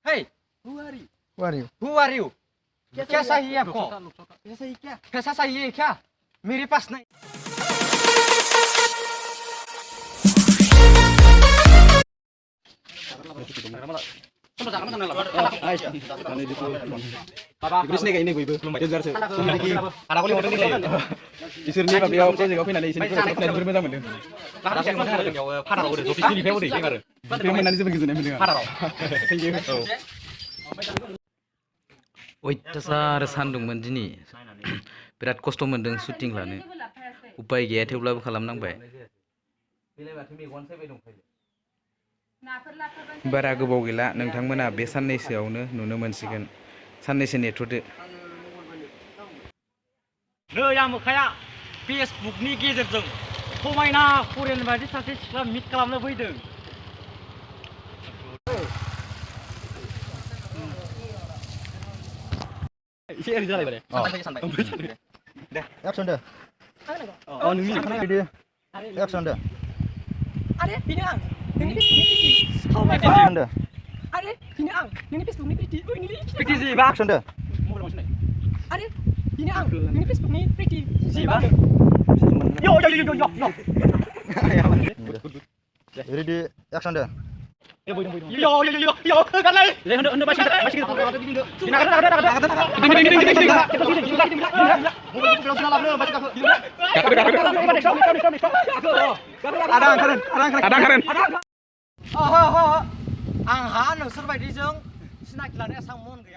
Hey, Who are you? Who are you? who are you? कैसा ही है आपको? कैसा ही क्या? कैसा चाहिए क्या? मेरे पास नहीं। Inggrisnya kayak ini gue belum baca jar sih. Anak kuliah hotel ini. Isirnya pak beliau project kopi nanti isirnya project dari berapa tahun? Ada yang mana ada yang pada udah topi ini feu deh, dengar. Beliau mana sih begitu nih mendengar. Pada. Thank you. अयथासार सान्दुंमोन दिनै बिराद खस्थ' मोनदों shooting लानो उपाय गैया थेवब्लाबो खालामनांबाय बारा गोबाव गैला नोंथांमोना बे साननैसोआवनो नुनो मोनसिगोन साननैसो नेथ'दो नै आमोखाया फेसबुकनि गेजेरजों समायना फरेन बायदि सासे सिख्ला मिट खालामनो फैदों एसे ओरै जालायबाय दे सानबाय दे एक्सन दे अ नोंनि भिडिअ एक्सन दे आरे बिनो आं नोंनि फेसबुकनि एक्सन दे आरे बिनो आं नोंनि फेसबुकनि प्रिटि प्रिटि जिबा एक्सन दे आरे बिनो आं नोंनि फेसबुकनि प्रिटि जिबा यो यो यो यो यो रेडी एक्सन दे yo yo yo yo kan lagi hendak masih dina आंहा नोंसोर बायदिजों सिनाखि लानाया एसां मन गैया